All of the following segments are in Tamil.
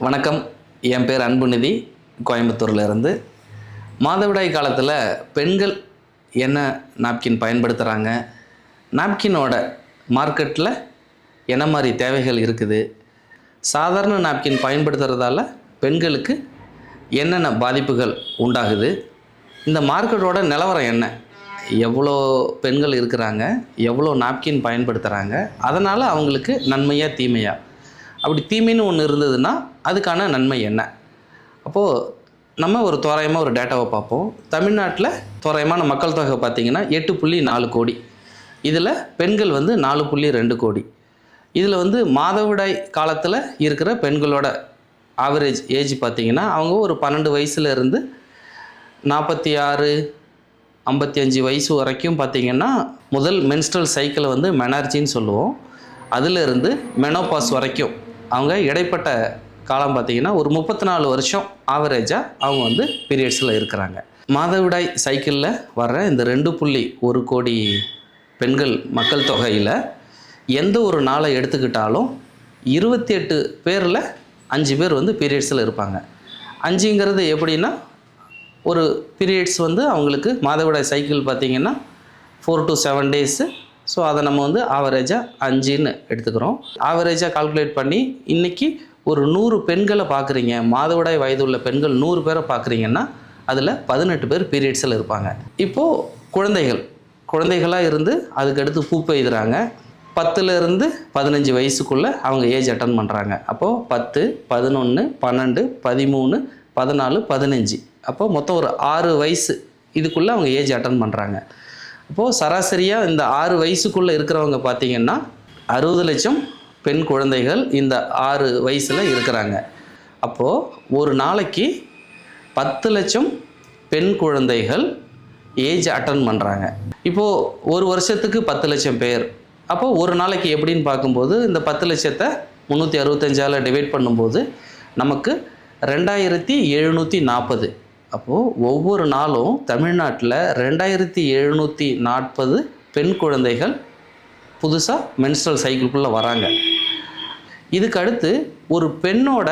வணக்கம். என் பேர் அன்புநிதி, கோயம்புத்தூர்லேருந்து. மாதவிடாய் காலத்தில் பெண்கள் என்ன நாப்கின் பயன்படுத்துகிறாங்க, நாப்கினோட மார்க்கெட்டில் என்ன மாதிரி தேவைகள் இருக்குது, சாதாரண நாப்கின் பயன்படுத்துகிறதால பெண்களுக்கு என்னென்ன பாதிப்புகள் உண்டாகுது, இந்த மார்க்கெட்டோட நிலவரம் என்ன, எவ்வளோ பெண்கள் இருக்கிறாங்க, எவ்வளோ நாப்கின் பயன்படுத்துகிறாங்க, அதனால் அவங்களுக்கு நன்மையா தீமையா, அப்படி தீமைன்னு ஒன்று இருந்ததுன்னா அதுக்கான நன்மை என்ன. அப்போது நம்ம ஒரு தோராயமாக ஒரு டேட்டாவை பார்ப்போம். தமிழ்நாட்டில் தோராயமான மக்கள் தொகை பார்த்திங்கன்னா 8.4 கோடி. இதில் பெண்கள் 4.2 கோடி. இதில் மாதவிடாய் காலத்தில் இருக்கிற பெண்களோட ஆவரேஜ் ஏஜ் பார்த்திங்கன்னா அவங்க ஒரு 12 வயசுலேருந்து 46 55 வயசு வரைக்கும் பார்த்திங்கன்னா முதல் மென்ஸ்ட்ரல் சைக்கிளை மெனார்ஜின்னு சொல்லுவோம். அதிலிருந்து மெனோபாஸ் வரைக்கும் அவங்க இடைப்பட்ட காலம் பார்த்திங்கன்னா ஒரு 34 வருஷம் ஆவரேஜாக அவங்க பீரியட்ஸில் இருக்கிறாங்க. மாதவிடாய் சைக்கிளில் வர்ற இந்த 2.1 கோடி பெண்கள் மக்கள் தொகையில் எந்த ஒரு நாளை எடுத்துக்கிட்டாலும் 28 பேரில் 5 பேர் பீரியட்ஸில் இருப்பாங்க. 5ங்கிறது எப்படின்னா, ஒரு பீரியட்ஸ் அவங்களுக்கு மாதவிடாய் சைக்கிள் பார்த்திங்கன்னா 4 to 7 டேஸு. ஸோ அதை நம்ம ஆவரேஜாக 5ன்னு எடுத்துக்கிறோம். ஆவரேஜாக கால்குலேட் பண்ணி இன்றைக்கி ஒரு 100 பெண்களை பார்க்குறீங்க, மாதவிடாய் வயது உள்ள பெண்கள் 100 பேரை பார்க்குறீங்கன்னா அதில் 18 பேர் பீரியட்ஸில் இருப்பாங்க. இப்போது குழந்தைகளாக இருந்து அதுக்கடுத்து பூ பெய்துறாங்க. 10லேருந்து 15 வயசுக்குள்ளே அவங்க ஏஜ் அட்டன் பண்ணுறாங்க. அப்போது 10, 11, 12, 13, 14, 15, அப்போது மொத்தம் ஒரு 6 வயசு இதுக்குள்ளே அவங்க ஏஜ் அட்டன் பண்ணுறாங்க. அப்போது சராசரியாக இந்த 6 வயசுக்குள்ளே இருக்கிறவங்க பார்த்திங்கன்னா 60 லட்சம் பெண் குழந்தைகள் இந்த 6 வயசில் இருக்கிறாங்க. அப்போது ஒரு நாளைக்கு 10 லட்சம் பெண் குழந்தைகள் ஏஜ் அட்டன் பண்ணுறாங்க. இப்போது ஒரு வருஷத்துக்கு 10 லட்சம் பேர். அப்போது ஒரு நாளைக்கு எப்படின்னு பார்க்கும்போது இந்த 10 லட்சத்தை 365ஆல் டிவைட் பண்ணும்போது நமக்கு 2740. அப்போது ஒவ்வொரு நாளும் தமிழ்நாட்டில் 2740 பெண் குழந்தைகள் புதுசாக மென்ஸ்ட்ரல் சைக்கிள்குள்ளே வராங்க. இதுக்கு அடுத்து ஒரு பெண்ணோட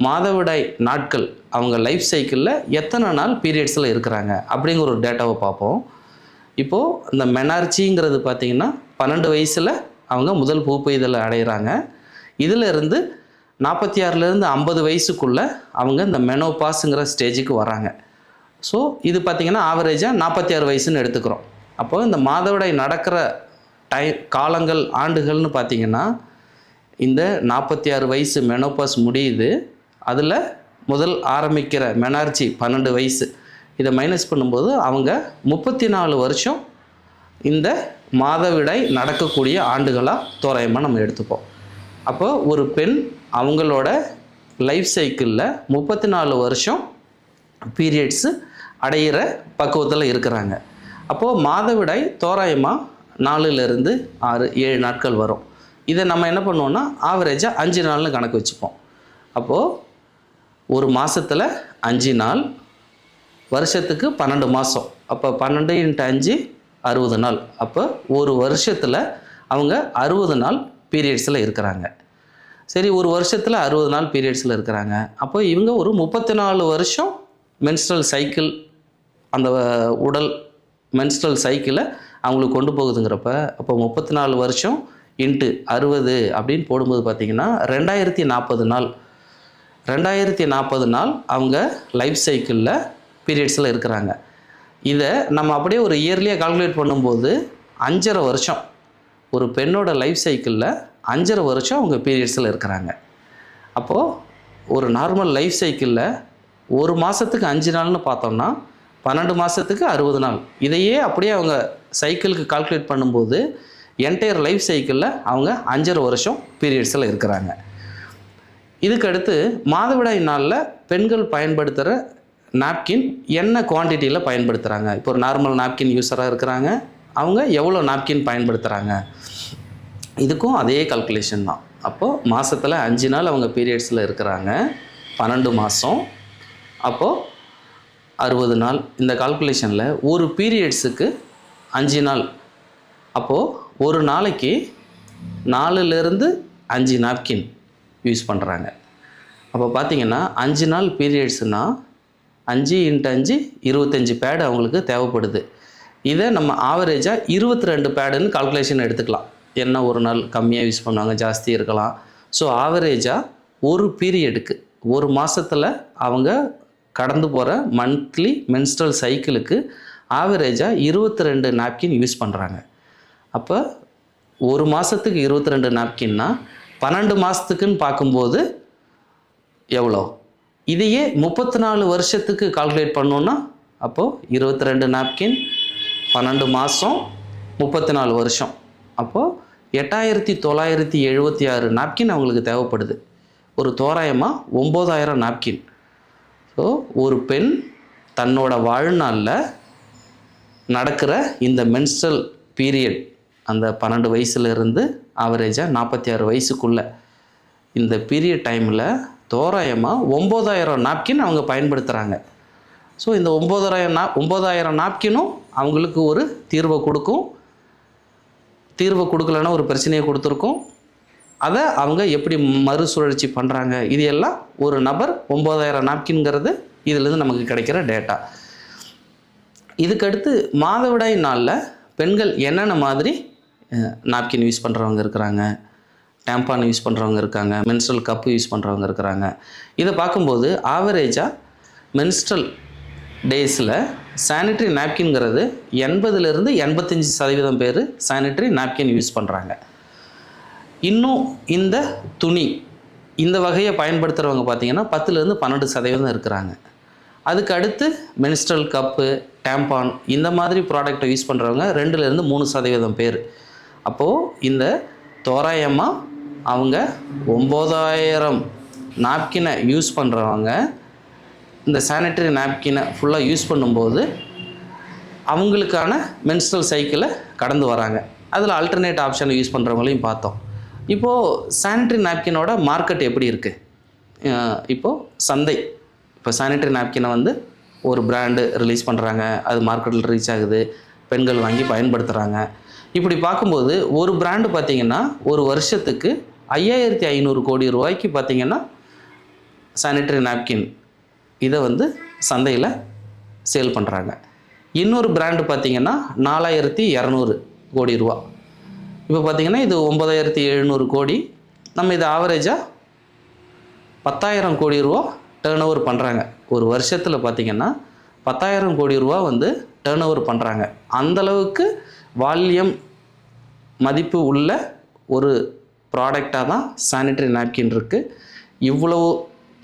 மாதவிடாய் நாட்கள் அவங்க லைஃப் சைக்கிளில் எத்தனை நாள் பீரியட்ஸில் இருக்கிறாங்க அப்படிங்கிற ஒரு டேட்டாவை பார்ப்போம். இப்போது இந்த மெனார்ச்சிங்கிறது பார்த்திங்கன்னா 12 வயசில் அவங்க முதல் பூப்பெய்தலை அடைகிறாங்க. இதிலிருந்து 46லேருந்து 50 வயசுக்குள்ளே அவங்க இந்த மெனோபாஸுங்கிற ஸ்டேஜுக்கு வராங்க. ஸோ இது பார்த்திங்கன்னா ஆவரேஜாக 46 வயசுன்னு எடுத்துக்கிறோம். அப்போது இந்த மாதவிடாய் நடக்கிற காலங்கள் ஆண்டுகள்னு பார்த்திங்கன்னா இந்த 46 வயசு மெனோபாஸ் முடியுது. அதில் முதல் ஆரம்பிக்கிற மெனார்ச்சி 12 வயசு, இதை மைனஸ் பண்ணும்போது அவங்க 34 வருஷம் இந்த மாதவிடாய் நடக்கக்கூடிய ஆண்டுகளாக தோராயமாக நம்ம எடுத்துப்போம். அப்போ ஒரு பெண் அவங்களோட லைஃப் சைக்கிளில் 34 வருஷம் பீரியட்ஸு அடையிற பக்குவத்தில் இருக்கிறாங்க. அப்போது மாதவிடாய் தோராயமாக 4லேருந்து 6, 7 நாட்கள் வரும். இதை நம்ம என்ன பண்ணுவோன்னா ஆவரேஜாக 5 நாள்னு கணக்கு வச்சுப்போம். அப்போது ஒரு மாதத்தில் 5 நாள், வருஷத்துக்கு 12 மாதம். அப்போ 12 × 5 60 நாள். அப்போ ஒரு வருஷத்தில் அவங்க 60 நாள் பீரியட்ஸில் இருக்கிறாங்க. சரி, ஒரு வருஷத்தில் 60 நாள் பீரியட்ஸில் இருக்கிறாங்க. அப்போ இவங்க ஒரு 34 வருஷம் மென்ஸ்ட்ரல் சைக்கிள், அந்த உடல் மென்ஸ்ட்ரல் சைக்கிளை அவங்களுக்கு கொண்டு போகுதுங்கிறப்ப அப்போ 34 வருஷம் இன்ட்டு 60 அப்படின்னு போடும்போது பார்த்திங்கன்னா 2040 நாள். 2040 நாள் அவங்க லைஃப் சைக்கிளில் பீரியட்ஸில் இருக்கிறாங்க. இதை நம்ம அப்படியே ஒரு இயர்லியாக கால்குலேட் பண்ணும்போது 5.5 வருஷம், ஒரு பெண்ணோட லைஃப் சைக்கிளில் 5.5 வருஷம் அவங்க பீரியட்ஸில் இருக்கிறாங்க. அப்போது ஒரு நார்மல் லைஃப் சைக்கிளில் ஒரு மாதத்துக்கு 5 நாள்னு பார்த்தோம்னா 12 மாதத்துக்கு 60 நாள். இதையே அப்படியே அவங்க சைக்கிளுக்கு கால்குலேட் பண்ணும்போது என்டையர் லைஃப் சைக்கிளில் அவங்க 5.5 வருஷம் பீரியட்ஸில் இருக்கிறாங்க. இதுக்கடுத்து மாதவிடாய் நாளில் பெண்கள் பயன்படுத்துகிற நாப்கின் என்ன குவான்டிட்டியில் பயன்படுத்துகிறாங்க. இப்போ ஒரு நார்மல் நாப்கின் யூஸராக இருக்கிறாங்க, அவங்க எவ்வளோ நாப்கின் பயன்படுத்துகிறாங்க, இதுக்கும் அதே கால்குலேஷன் தான். அப்போது மாதத்தில் 5 நாள் அவங்க பீரியட்ஸில் இருக்கிறாங்க, 12 மாதம், அப்போது 60 நாள். இந்த கால்குலேஷனில் ஒரு பீரியட்ஸுக்கு 5 நாள். அப்போது ஒரு நாளைக்கு 4லேருந்து 5 நாப்கின் யூஸ் பண்ணுறாங்க. அப்போ பார்த்தீங்கன்னா 5 நாள் பீரியட்ஸ்னால் 5 × 5 25 பேடு அவங்களுக்கு தேவைப்படுது. இதை நம்ம ஆவரேஜாக 22 பேடுன்னு கால்குலேஷன் எடுத்துக்கலாம். என்ன ஒரு நாள் கம்மியாக யூஸ் பண்ணுவாங்க, ஜாஸ்தி இருக்கலாம். ஸோ ஆவரேஜாக ஒரு பீரியடுக்கு ஒரு மாதத்தில் அவங்க கடந்து போகிற மந்த்லி மென்ஸ்ட்ரல் சைக்கிளுக்கு ஆவரேஜாக 22 நாப்கின் யூஸ் பண்ணுறாங்க. அப்போ ஒரு மாதத்துக்கு 22 நாப்கின்னா 12 மாதத்துக்குன்னு பார்க்கும்போது எவ்வளோ? இதையே 34 வருஷத்துக்கு கால்குலேட் பண்ணோன்னா அப்போது 22 நாப்கின் 12 மாதம் 34 வருஷம். அப்போது 8976 நாப்கின் அவங்களுக்கு தேவைப்படுது. ஒரு தோராயமாக 9000 நாப்கின். ஸோ ஒரு பெண் தன்னோட வாழ்நாளில் நடக்கிற இந்த மென்ஸ்ட்ரல் பீரியட் அந்த 12 வயசுலேருந்து ஆவரேஜாக 46 வயசுக்குள்ளே இந்த பீரியட் டைமில் தோராயமாக 9000 நாப்கின் அவங்க பயன்படுத்துகிறாங்க. ஸோ இந்த 9000 நாப்கினும் அவங்களுக்கு ஒரு தீர்வை கொடுக்கும். தீர்வை கொடுக்கலன்னா ஒரு பிரச்சனையை கொடுத்துருக்கோம். அதை அவங்க எப்படி மறுசுழற்சி பண்ணுறாங்க, இது எல்லாம் ஒரு நபர் 9000 நாப்கின்ங்கிறது இதிலேருந்து நமக்கு கிடைக்கிற டேட்டா. இதுக்கடுத்து மாதவிடாய் நாளில் பெண்கள் என்னென்ன மாதிரி நாப்கின் யூஸ் பண்ணுறவங்க இருக்கிறாங்க, டேம்பான் யூஸ் பண்ணுறவங்க இருக்காங்க, மென்ஸ்ட்ரல் கப்பு யூஸ் பண்ணுறவங்க இருக்கிறாங்க. இதை பார்க்கும்போது ஆவரேஜாக மென்ஸ்ட்ரல் டேஸில் சானிட்ரி நாப்கின்ங்கிறது 80லேருந்து 85% பேர் சானிட்ரி நாப்கின் யூஸ் பண்ணுறாங்க. இன்னும் இந்த துணி இந்த வகையை பயன்படுத்துகிறவங்க பார்த்திங்கன்னா 10லேருந்து 12% இருக்கிறாங்க. அதுக்கு அடுத்து மென்ஸ்ட்ரல் கப்பு, டேம்பான் இந்த மாதிரி ப்ராடக்டை யூஸ் பண்ணுறவங்க 2லேருந்து 3% பேர். அப்போது இந்த தோராயமாக அவங்க 9000 நாப்கினை யூஸ் பண்ணுறவங்க இந்த சானிட்டரி நாப்கினை ஃபுல்லாக யூஸ் பண்ணும்போது அவங்களுக்கான மென்ஸ்ட்ரல் சைக்கிளை கடந்து வராங்க. அதில் ஆல்டர்னேட் ஆப்ஷனை யூஸ் பண்ணுறவங்களையும் பார்த்தோம். இப்போது சானிட்டரி நாப்கினோட மார்க்கெட் எப்படி இருக்குது? இப்போது சந்தை இப்போ சானிட்டரி நாப்கினை வந்து ஒரு பிராண்டு ரிலீஸ் பண்ணுறாங்க, அது மார்க்கெட்டில் ரீச் ஆகுது, பெண்கள் வாங்கி பயன்படுத்துகிறாங்க. இப்படி பார்க்கும்போது ஒரு பிராண்டு பார்த்திங்கன்னா ஒரு வருஷத்துக்கு 5500 கோடி ரூபாய்க்கு பார்த்திங்கன்னா சானிட்டரி நாப்கின் இதை வந்து சந்தையில் சேல் பண்ணுறாங்க. இன்னொரு பிராண்டு பார்த்திங்கன்னா 4200 கோடி ரூபா. இப்போ பார்த்திங்கன்னா இது 9700 கோடி. நம்ம இதை ஆவரேஜாக 10,000 கோடி ரூபா டேர்ன் ஓவர் பண்ணுறாங்க. ஒரு வருஷத்தில் பார்த்திங்கன்னா 10,000 கோடி ரூபா வந்து டேர்ன் ஓவர் பண்ணுறாங்க. அந்தளவுக்கு வால்யூம் மதிப்பு உள்ள ஒரு ப்ராடக்டாக தான் சானிட்டரி நாப்கின் இருக்குது. இவ்வளோ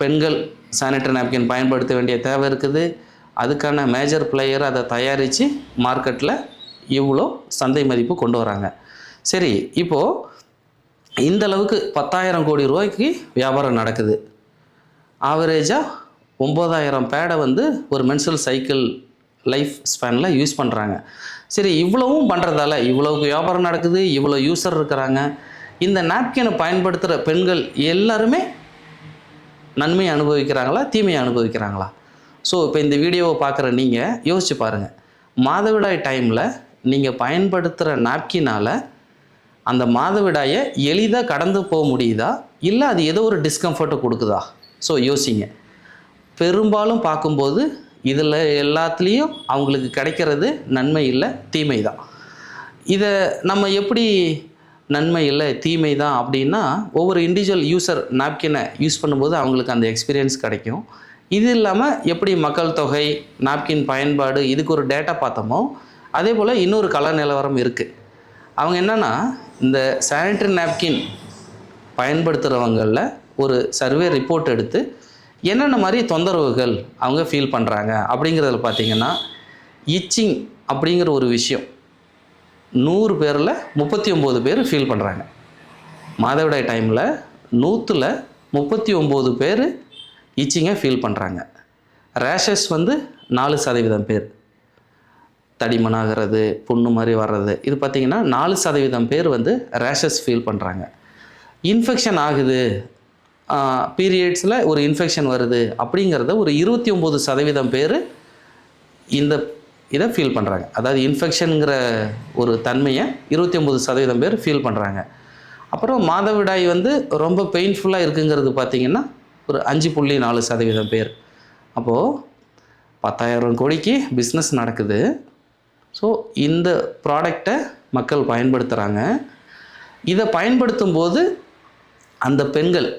பெண்கள் சானிட்டரி நாப்கின் பயன்படுத்த வேண்டிய தேவை இருக்குது. அதுக்கான மேஜர் பிளேயர் அதை தயாரித்து மார்க்கெட்டில் இவ்வளோ சந்தை மதிப்பு கொண்டு வராங்க. சரி, இப்போது இந்த அளவுக்கு 10,000 கோடி ரூபாய்க்கு வியாபாரம் நடக்குது. ஆவரேஜாக 9000 பேடை வந்து ஒரு மென்ஸ்ட்ரல் சைக்கிள் லைஃப் ஸ்பேனில் யூஸ் பண்ணுறாங்க. சரி, இவ்வளவும் பண்ணுறதால இவ்வளோக்கு வியாபாரம் நடக்குது, இவ்வளோ யூசர் இருக்கிறாங்க. இந்த நாப்கினை பயன்படுத்துகிற பெண்கள் எல்லாருமே நன்மையை அனுபவிக்கிறாங்களா, தீமையை அனுபவிக்கிறாங்களா? ஸோ இப்போ இந்த வீடியோவை பார்க்குற நீங்கள் யோசிச்சு பாருங்கள். மாதவிடாய் டைமில் நீங்கள் பயன்படுத்துகிற நாப்கினால் அந்த மாதவிடாயை எளிதாக கடந்து போக முடியுதா, இல்லை அது ஏதோ ஒரு டிஸ்கம்ஃபர்ட்டை கொடுக்குதா? ஸோ யோசிங்க. பெரும்பாலும் பார்க்கும்போது இதில் எல்லாத்துலேயும் அவங்களுக்கு கிடைக்கிறது நன்மை இல்லை, தீமை தான். இதை நம்ம எப்படி நன்மை இல்லை தீமை தான் அப்படின்னா, ஒவ்வொரு இண்டிவிஜுவல் யூசர் நாப்கினை யூஸ் பண்ணும்போது அவங்களுக்கு அந்த எக்ஸ்பீரியன்ஸ் கிடைக்கும். இது இல்லாமல் எப்படி மக்கள் தொகை, நாப்கின் பயன்பாடு இதுக்கு ஒரு டேட்டா பார்த்தோமோ அதே போல் இன்னொரு கள நிலவரம் இருக்குது. அவங்க என்னென்னா, இந்த சானிட்டரி நாப்கின் பயன்படுத்துகிறவங்களில் ஒரு சர்வே ரிப்போர்ட் எடுத்து என்னென்ன மாதிரி தொந்தரவுகள் அவங்க ஃபீல் பண்ணுறாங்க அப்படிங்கிறதுல பார்த்திங்கன்னா, இச்சிங் அப்படிங்கிற ஒரு விஷயம் 100 பேரில் 39 பேர் ஃபீல் பண்ணுறாங்க. மாதவிடாய் டைமில் 100ல் 39 பேர் இச்சிங்கை ஃபீல் பண்ணுறாங்க. ரேஷஸ் வந்து 4% பேர், தடிமனாகிறது, புண்ணு மாதிரி வர்றது, இது பார்த்திங்கன்னா 4% பேர் வந்து ரேஷஸ் ஃபீல் பண்ணுறாங்க. இன்ஃபெக்ஷன் ஆகுது, பீரியட்ஸில் ஒரு இன்ஃபெக்ஷன் வருது அப்படிங்கிறத ஒரு 29% பேர் இதை ஃபீல் பண்ணுறாங்க. அதாவது இன்ஃபெக்ஷனுங்கிற ஒரு தன்மையை 29% பேர் ஃபீல் பண்ணுறாங்க. அப்புறம் மாதவிடாய் வந்து ரொம்ப பெயின்ஃபுல்லாக இருக்குங்கிறது பார்த்திங்கன்னா ஒரு 5.4% பேர். அப்போது 10,000 கோடிக்கு பிஸ்னஸ் நடக்குது. ஸோ இந்த ப்ராடக்டை மக்கள் பயன்படுத்துகிறாங்க. இதை பயன்படுத்தும் போது அந்த பெண்கள்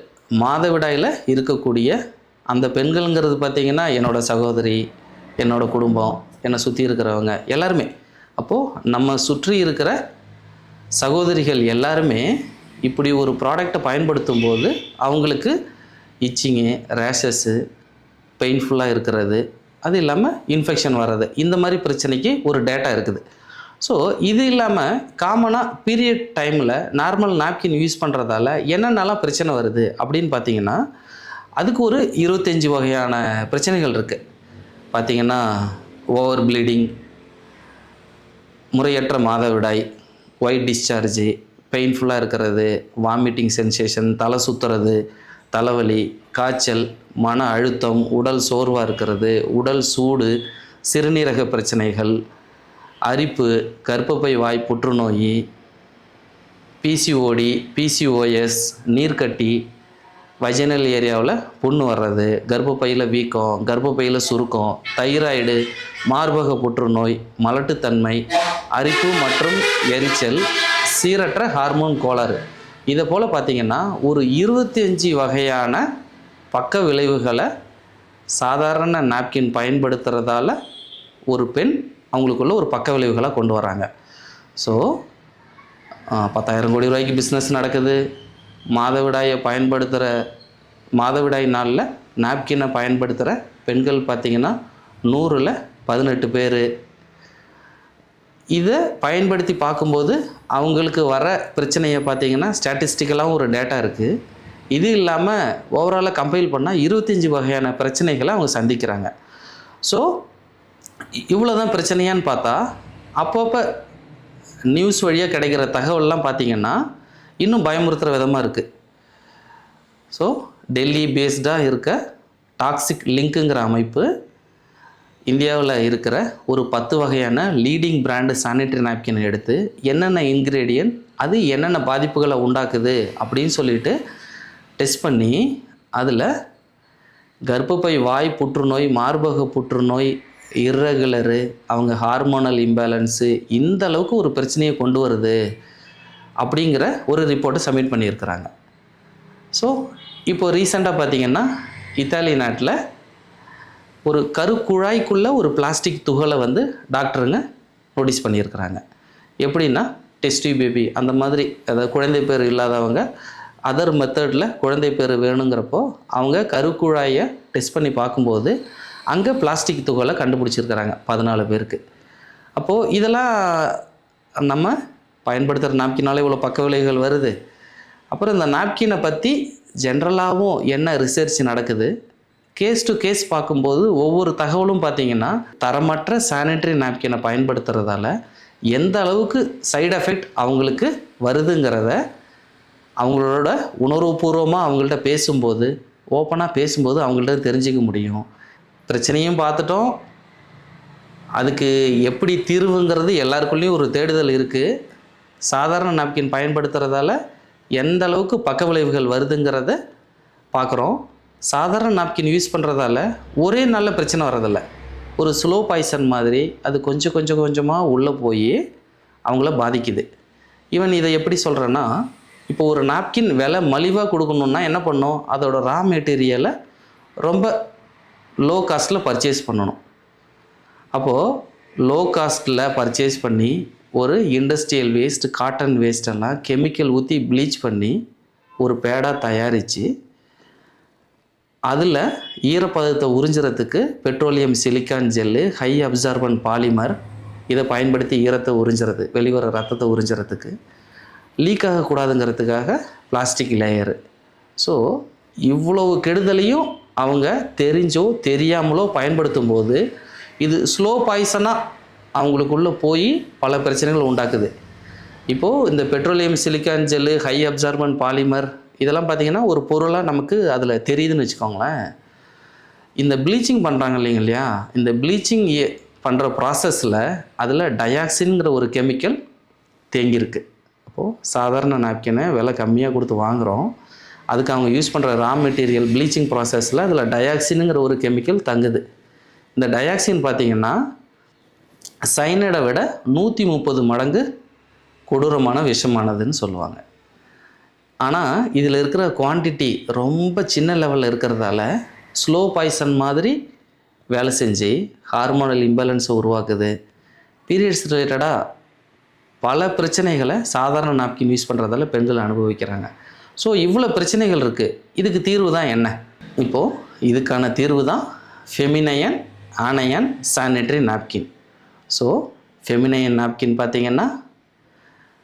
மாதவிடாயில் இருக்கக்கூடிய அந்த பெண்கள்ங்கிறது பார்த்திங்கன்னா என்னோடய சகோதரி, என்னோடய குடும்பம், என்னை சுற்றி இருக்கிறவங்க எல்லாருமே. அப்போது நம்ம சுற்றி இருக்கிற சகோதரிகள் எல்லாருமே இப்படி ஒரு ப்ராடக்டை பயன்படுத்தும் போது அவங்களுக்கு இச்சிங்கு, ரேஷஸ்ஸு, பெயின்ஃபுல்லாக இருக்கிறது, அது இல்லாமல் இன்ஃபெக்ஷன் வர்றது, இந்த மாதிரி பிரச்சனைக்கு ஒரு டேட்டா இருக்குது. ஸோ இது இல்லாமல் காமனாக பீரியட் டைமில் நார்மல் நாப்கின் யூஸ் பண்ணுறதால என்னென்னலாம் பிரச்சனை வருது அப்படின்னு பார்த்தீங்கன்னா அதுக்கு ஒரு 25 வகையான பிரச்சனைகள் இருக்குது. பார்த்திங்கன்னா ஓவர் ப்ளீடிங், முறையற்ற மாதவிடாய், ஒயிட் டிஸ்சார்ஜு, பெயின்ஃபுல்லாக இருக்கிறது, வாமிட்டிங் சென்சேஷன், தலை சுற்றுறது, தலைவலி, காய்ச்சல், மன அழுத்தம், உடல் சோர்வாக இருக்கிறது, உடல் சூடு, சிறுநீரக பிரச்சனைகள், அரிப்பு, கர்ப்பப்பை வாய் புற்றுநோய், பிசிஓடி, பிசிஓஎஸ், நீர்க்கட்டி, வஜைனல் ஏரியாவில் புண்ணு வர்றது, கர்ப்பப்பையில் வீக்கம், கர்ப்பப்பையில் சுருக்கம், தைராய்டு, மார்பக புற்றுநோய், மலட்டுத்தன்மை, அரிப்பு மற்றும் எரிச்சல், சீரற்ற ஹார்மோன் கோளாறு, இதை போல் பார்த்திங்கன்னா ஒரு 25 வகையான பக்க விளைவுகளை சாதாரண நாப்கின் பயன்படுத்துகிறதால ஒரு பெண் அவங்களுக்குள்ள ஒரு பக்க விளைவுகளை கொண்டு வராங்க. ஸோ 10,000 கோடி ரூபாய்க்கு பிஸ்னஸ் நடக்குது. மாதவிடாய் நாளில் நாப்கினை பயன்படுத்துகிற பெண்கள் பார்த்திங்கன்னா 100ல் 18 பேர். இதை பயன்படுத்தி பார்க்கும்போது அவங்களுக்கு வர பிரச்சனையை பார்த்திங்கன்னா ஸ்டாட்டிஸ்டிக்கலாகவும் ஒரு டேட்டா இருக்குது. இது இல்லாமல் ஓவராலாக கம்பைல் பண்ணால் 25 வகையான பிரச்சனைகளை அவங்க சந்திக்கிறாங்க. ஸோ இவ்வளோ தான் பிரச்சனையான்னு பார்த்தா அப்பப்போ நியூஸ் வழியாக கிடைக்கிற தகவல்லாம் பார்த்திங்கன்னா இன்னும் பயமுறுத்துகிற விதமாக இருக்குது. ஸோ டெல்லி பேஸ்டாக இருக்க டாக்ஸிக் லிங்க்குங்கிற அமைப்பு இந்தியாவில் இருக்கிற ஒரு 10 வகையான லீடிங் பிராண்டு சானிட்டரி நாப்கினை எடுத்து என்னென்ன இன்க்ரீடியன்ட், அது என்னென்ன பாதிப்புகளை உண்டாக்குது அப்படின்னு சொல்லிட்டு டெஸ்ட் பண்ணி அதில் கர்ப்பப்பை வாய் புற்றுநோய், மார்பக புற்றுநோய், இர்ரெகுலரு, அவங்க ஹார்மோனல் இம்பேலன்ஸு, இந்த அளவுக்கு ஒரு பிரச்சனையை கொண்டு வருது அப்படிங்கிற ஒரு ரிப்போர்ட்டை சப்மிட் பண்ணியிருக்கிறாங்க. ஸோ இப்போது ரீசெண்டாக பார்த்திங்கன்னா இத்தாலி நாட்டில் ஒரு கருக்குழாய்க்குள்ளே ஒரு பிளாஸ்டிக் துகளை வந்து டாக்டருங்க நோட்டீஸ் பண்ணியிருக்கிறாங்க. எப்படின்னா டெஸ்ட் பேபி அந்த மாதிரி, அதாவது குழந்தை பேர் இல்லாதவங்க அதர் மெத்தடில் குழந்தை பேர் வேணுங்கிறப்போ அவங்க கருக்குழாயை டெஸ்ட் பண்ணி பார்க்கும்போது அங்கே பிளாஸ்டிக் துகளை கண்டுபிடிச்சிருக்கிறாங்க 14 பேருக்கு. அப்போது இதெல்லாம் நம்ம பயன்படுத்துகிற நாப்கினாலே இவ்வளோ பக்க விளைவுகள் வருது. அப்புறம் இந்த நாப்கினை பற்றி ஜென்ரலாகவும் என்ன ரிசர்ச் நடக்குது, கேஸ் டு கேஸ் பார்க்கும்போது ஒவ்வொரு தகவலும் பார்த்திங்கன்னா தரமற்ற சானிட்டரி நாப்கினை பயன்படுத்துகிறதால எந்த அளவுக்கு சைடு எஃபெக்ட் அவங்களுக்கு வருதுங்கிறத அவங்களோட உணர்வுபூர்வமாக அவங்கள்ட்ட பேசும்போது, ஓப்பனாக பேசும்போது அவங்கள்ட்ட தெரிஞ்சிக்க முடியும். பிரச்சனையும் பார்த்துட்டோம், அதுக்கு எப்படி தீர்வுங்கிறது எல்லாருக்குள்ளேயும் ஒரு தேடுதல் இருக்குது. சாதாரண நாப்கின் பயன்படுத்துகிறதால எந்த அளவுக்கு பக்க விளைவுகள் வருதுங்கிறத பார்க்குறோம். சாதாரண நாப்கின் யூஸ் பண்ணுறதால ஒரே நல்ல பிரச்சனை வர்றதில்ல, ஒரு ஸ்லோ பாய்சன் மாதிரி அது கொஞ்சம் கொஞ்சமாக உள்ளே போய் அவங்கள பாதிக்குது. ஈவன் இதை எப்படி சொல்கிறேன்னா, இப்போ ஒரு நாப்கின் விலை மலிவாக கொடுக்கணுன்னா என்ன பண்ணணும், அதோட ரா மெட்டீரியலை ரொம்ப லோ காஸ்ட்டில் பர்ச்சேஸ் பண்ணணும். அப்போது லோ காஸ்ட்டில் பர்ச்சேஸ் பண்ணி ஒரு இண்டஸ்ட்ரியல் வேஸ்ட், காட்டன் வேஸ்டெல்லாம் கெமிக்கல் ஊற்றி ப்ளீச் பண்ணி ஒரு பேடாக தயாரித்து அதில் ஈரப்பதத்தை உறிஞ்சுறதுக்கு petroleum silicon gel, high absorbent polymer, இதை பயன்படுத்தி ஈரத்தை உறிஞ்சுறது, வெளிவர ரத்தத்தை உறிஞ்சுறதுக்கு, லீக் ஆகக்கூடாதுங்கிறதுக்காக பிளாஸ்டிக் லேயரு. ஸோ இவ்வளவு கெடுதலையும் அவங்க தெரிஞ்சோ தெரியாமலோ பயன்படுத்தும் போது இது ஸ்லோ பாய்சனாக அவங்களுக்குள்ளே போய் பல பிரச்சனைகள் உண்டாக்குது. இப்போது இந்த petroleum silicon gel, high absorbent polymer, இதெல்லாம் பார்த்திங்கன்னா ஒரு பொருளாக நமக்கு அதில் தெரியுதுன்னு வச்சுக்கோங்களேன். இந்த ப்ளீச்சிங் பண்ணுறாங்க இல்லையா, இந்த ப்ளீச்சிங் பண்ணுற ப்ராசஸில் அதில் டயாக்சின்ங்கிற ஒரு கெமிக்கல் தேங்கியிருக்கு. அப்போது சாதாரண நாப்கினை விலை கம்மியாக கொடுத்து வாங்குகிறோம், அதுக்கு அவங்க யூஸ் பண்ணுற ரா மெட்டீரியல் ப்ளீச்சிங் ப்ராசஸில் அதில் டயாக்சினுங்கிற ஒரு கெமிக்கல் தங்குது. இந்த டயாக்சின் பார்த்திங்கன்னா சைனைடை விட 130 மடங்கு கொடூரமான விஷமானதுன்னு சொல்லுவாங்க. ஆனால் இதில் இருக்கிற குவான்டிட்டி ரொம்ப சின்ன லெவலில் இருக்கிறதால ஸ்லோ பாய்சன் மாதிரி வேலை செஞ்சு ஹார்மோனல் இம்பேலன்ஸை உருவாக்குது. பீரியட்ஸ் ரிலேட்டடாக பல பிரச்சனைகளை சாதாரண நாப்கின் யூஸ் பண்ணுறதால பெண்கள் அனுபவிக்கிறாங்க. ஸோ இவ்வளோ பிரச்சனைகள் இருக்குது. இதுக்கு தீர்வு தான் என்ன? இப்போது இதுக்கான தீர்வு தான் feminine anion sanitary napkin. So feminine napkin பார்த்திங்கன்னா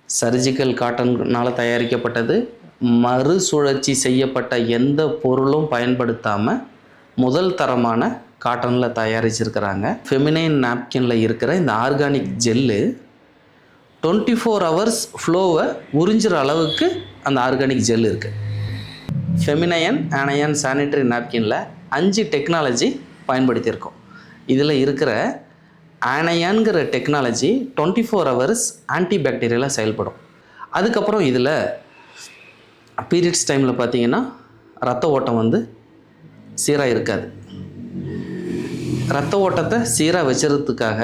சர்ஜிக்கல் காட்டனால் தயாரிக்கப்பட்டது, மறுசுழற்சி செய்யப்பட்ட எந்த பொருளும் பயன்படுத்தாமல் முதல் தரமான காட்டனில் தயாரிச்சிருக்கிறாங்க. ஃபெமினைன் நாப்கினில் இருக்கிற இந்த ஆர்கானிக் ஜெல்லு 24 ஹவர்ஸ் ஃப்ளோவை உறிஞ்சுற அளவுக்கு அந்த ஆர்கானிக் ஜெல் இருக்குது. ஃபெமினைன் ஆனையன் சானிட்டரி நாப்கினில் 5 டெக்னாலஜி பயன்படுத்தியிருக்கோம். இதில் இருக்கிற ஆனையான்கிற டெக்னாலஜி 24 ஹவர்ஸ் ஆன்டிபாக்டீரியலாக செயல்படும். அதுக்கப்புறம் இதில் பீரியட்ஸ் டைமில் பார்த்திங்கன்னா ரத்த ஓட்டம் வந்து சீராக இருக்காது. ரத்த ஓட்டத்தை சீராக வச்சுறதுக்காக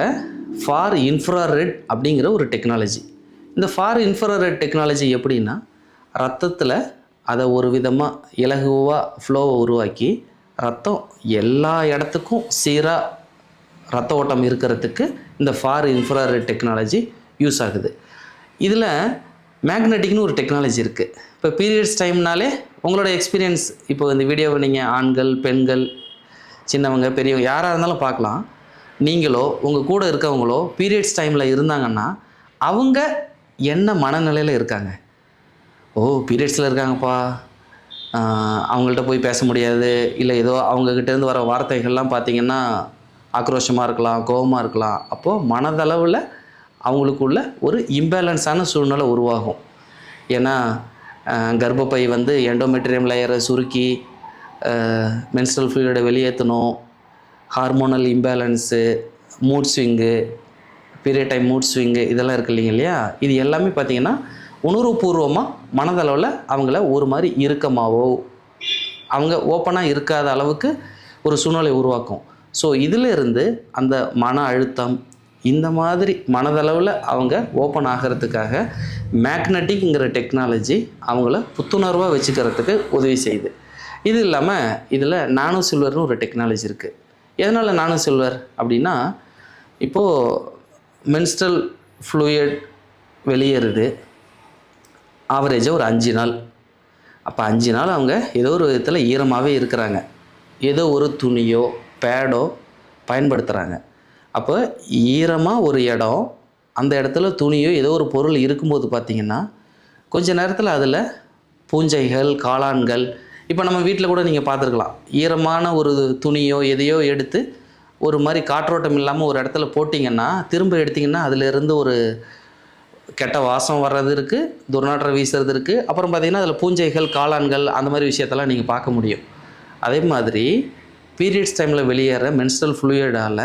ஃபார் இன்ஃப்ராரெட் அப்படிங்கிற ஒரு டெக்னாலஜி. இந்த ஃபார் இன்ஃப்ராரெட் டெக்னாலஜி எப்படின்னா ரத்தத்தில் அதை ஒரு விதமாக இலகுவாக ஃப்ளோவை உருவாக்கி ரத்தம் எல்லா இடத்துக்கும் சீராக ரத்த ஓட்டம் இருக்கிறதுக்கு இந்த ஃபார் இன்ஃப்ராரெட் டெக்னாலஜி யூஸ் ஆகுது. இதில் மேக்னெட்டிக்னு ஒரு டெக்னாலஜி இருக்குது. இப்போ பீரியட்ஸ் டைம்னாலே உங்களோட எக்ஸ்பீரியன்ஸ், இப்போ இந்த வீடியோவை நீங்கள் ஆண்கள் பெண்கள் சின்னவங்க பெரியவங்க யாராக இருந்தாலும் பார்க்கலாம். நீங்களோ உங்கள் கூட இருக்கவங்களோ பீரியட்ஸ் டைமில் இருந்தாங்கன்னா அவங்க என்ன மனநிலையில் இருக்காங்க? ஓ பீரியட்ஸில் இருக்காங்கப்பா, அவங்கள்ட்ட போய் பேச முடியாது, இல்லை ஏதோ அவங்கக்கிட்டேருந்து வர வார்த்தைகள்லாம் பார்த்திங்கன்னா ஆக்ரோஷமாக இருக்கலாம், கோபமாக இருக்கலாம். அப்போது மனதளவில் அவங்களுக்குள்ள ஒரு இம்பேலன்ஸான சூழ்நிலை உருவாகும். ஏன்னா கர்ப்பப்பை வந்து எண்டோமெட்ரியம் லேயரை சுருக்கி மென்ஸ்ட்ரல் ஃப்ளூயிடை வெளியேற்றணும், hormonal imbalance, mood swing, period time mood swing இதெல்லாம் இருக்குது இல்லையா? இது எல்லாமே பார்த்திங்கன்னா உணர்வுபூர்வமாக மனதளவில் அவங்கள ஒரு மாதிரி இறுக்கமாகவோ அவங்க ஓப்பனாக இருக்காத அளவுக்கு ஒரு சூழ்நிலை உருவாக்கும். ஸோ இதிலிருந்து அந்த மன அழுத்தம் இந்த மாதிரி மனதளவில் அவங்க ஓப்பன் ஆகிறதுக்காக மேக்னட்டிக்ங்கிற டெக்னாலஜி அவங்கள புத்துணர்வாக வச்சுக்கிறதுக்கு உதவி செய்யுது. இது இல்லாமல் இதில் நானோ சில்வர்னு ஒரு டெக்னாலஜி இருக்குது. எதனால் நானோ சில்வர் அப்படின்னா, இப்போது மென்ஸ்ட்ரல் ஃப்ளூயிட் வெளியேறுது ஆவரேஜாக ஒரு 5 நாள். அப்போ 5 நாள் அவங்க ஏதோ ஒரு விதத்தில் ஈரமாகவே இருக்கிறாங்க, ஏதோ ஒரு துணியோ பேடோ பயன்படுத்துகிறாங்க. அப்போ ஈரமாக ஒரு இடம், அந்த இடத்துல துணியோ ஏதோ ஒரு பொருள் இருக்கும்போது பார்த்திங்கன்னா கொஞ்ச நேரத்தில் அதில் பூஞ்சைகள் காளான்கள், இப்போ நம்ம வீட்டில் கூட நீங்கள் பார்த்துருக்கலாம், ஈரமான ஒரு துணியோ எதையோ எடுத்து ஒரு மாதிரி காற்றோட்டம் இல்லாமல் ஒரு இடத்துல போட்டிங்கன்னா திரும்ப எடுத்திங்கன்னா அதிலிருந்து ஒரு கெட்ட வாசம் வர்றது இருக்குது, துர்நாற்றம் வீசுறது இருக்குது. அப்புறம் பார்த்திங்கன்னா அதில் பூஞ்சைகள் காளான்கள் அந்த மாதிரி விஷயத்தெல்லாம் நீங்கள் பார்க்க முடியும். அதே மாதிரி பீரியட்ஸ் டைமில் வெளியேற மென்ஸ்ட்ரல் ஃப்ளூயிடால்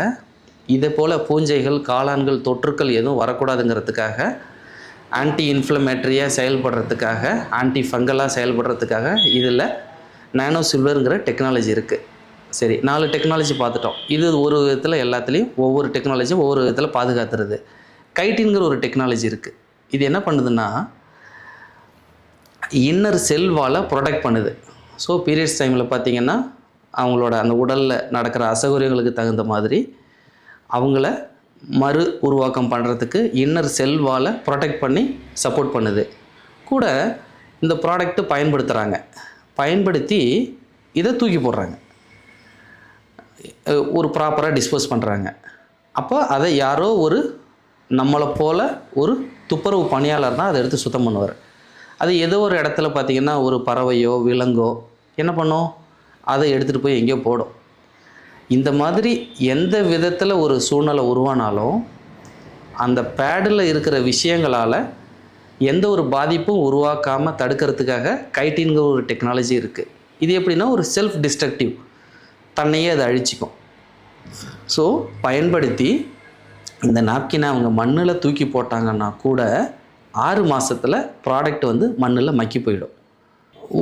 இதே போல் பூஞ்சைகள் காளான்கள் தொற்றுக்கள் எதுவும் வரக்கூடாதுங்கிறதுக்காக ஆன்டி இன்ஃப்ளமேட்டரியாக செயல்படுறதுக்காக ஆன்டி ஃபங்கலாக செயல்படுறதுக்காக இதில் நானோ சில்வருங்கிற டெக்னாலஜி இருக்குது. சரி, 4 டெக்னாலஜி பார்த்துட்டோம். இது ஒரு விதத்தில் எல்லாத்துலேயும் ஒவ்வொரு டெக்னாலஜியும் ஒவ்வொரு விதத்தில் பாதுகாத்துறது. கைட்டின்கிற ஒரு டெக்னாலஜி இருக்குது. இது என்ன பண்ணுதுன்னா இன்னர் செல் வாலை ப்ரொடெக்ட் பண்ணுது. ஸோ பீரியட்ஸ் டைமில் பார்த்திங்கன்னா அவங்களோட அந்த உடலில் நடக்கிற அசௌகரியங்களுக்கு தகுந்த மாதிரி அவங்கள மறு உருவாக்கம் பண்ணுறதுக்கு இன்னர் செல் வாலை ப்ரொடெக்ட் பண்ணி சப்போர்ட் பண்ணுது. கூட இந்த ப்ராடக்ட்டு பயன்படுத்துகிறாங்க, பயன்படுத்தி இதை தூக்கி போடுறாங்க, ஒரு ப்ராப்பராக டிஸ்போஸ் பண்ணுறாங்க. அப்போ அதை யாரோ ஒரு நம்மளை போல் ஒரு துப்புரவு பணியாளர் தான் அதை எடுத்து சுத்தம் பண்ணுவார். அது ஏதோ ஒரு இடத்துல பார்த்திங்கன்னா ஒரு பறவையோ விலங்கோ என்ன பண்ணோம், அதை எடுத்துகிட்டு போய் எங்கேயோ போடும். இந்த மாதிரி எந்த விதத்தில் ஒரு சூழ்நிலை உருவானாலும் அந்த பேடில் இருக்கிற விஷயங்களால் எந்த ஒரு பாதிப்பும் உருவாக்காமல் தடுக்கிறதுக்காக கைட்டின்கிற ஒரு டெக்னாலஜி இருக்குது. இது எப்படின்னா ஒரு செல்ஃப் டிஸ்ட்ரக்டிவ், தன்னையே அதை அழிச்சிக்கும். ஸோ பயன்படுத்தி இந்த நாப்கினை அவங்க மண்ணில் தூக்கி போட்டாங்கன்னா கூட 6 மாதத்தில் ப்ராடக்ட் வந்து மண்ணில் மக்கி போயிடும்.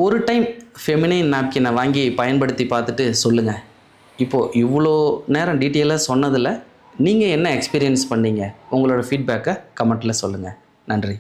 ஒரு டைம் ஃபெமினைன் நாப்கினை வாங்கி பயன்படுத்தி பார்த்துட்டு சொல்லுங்கள். இப்போது இவ்வளோ நேரம் டீட்டெயிலாக சொன்னதில் நீங்கள் என்ன எக்ஸ்பீரியன்ஸ் பண்ணீங்க? உங்களோட ஃபீட்பேக்கை கமெண்ட்டில் சொல்லுங்கள். நன்றி.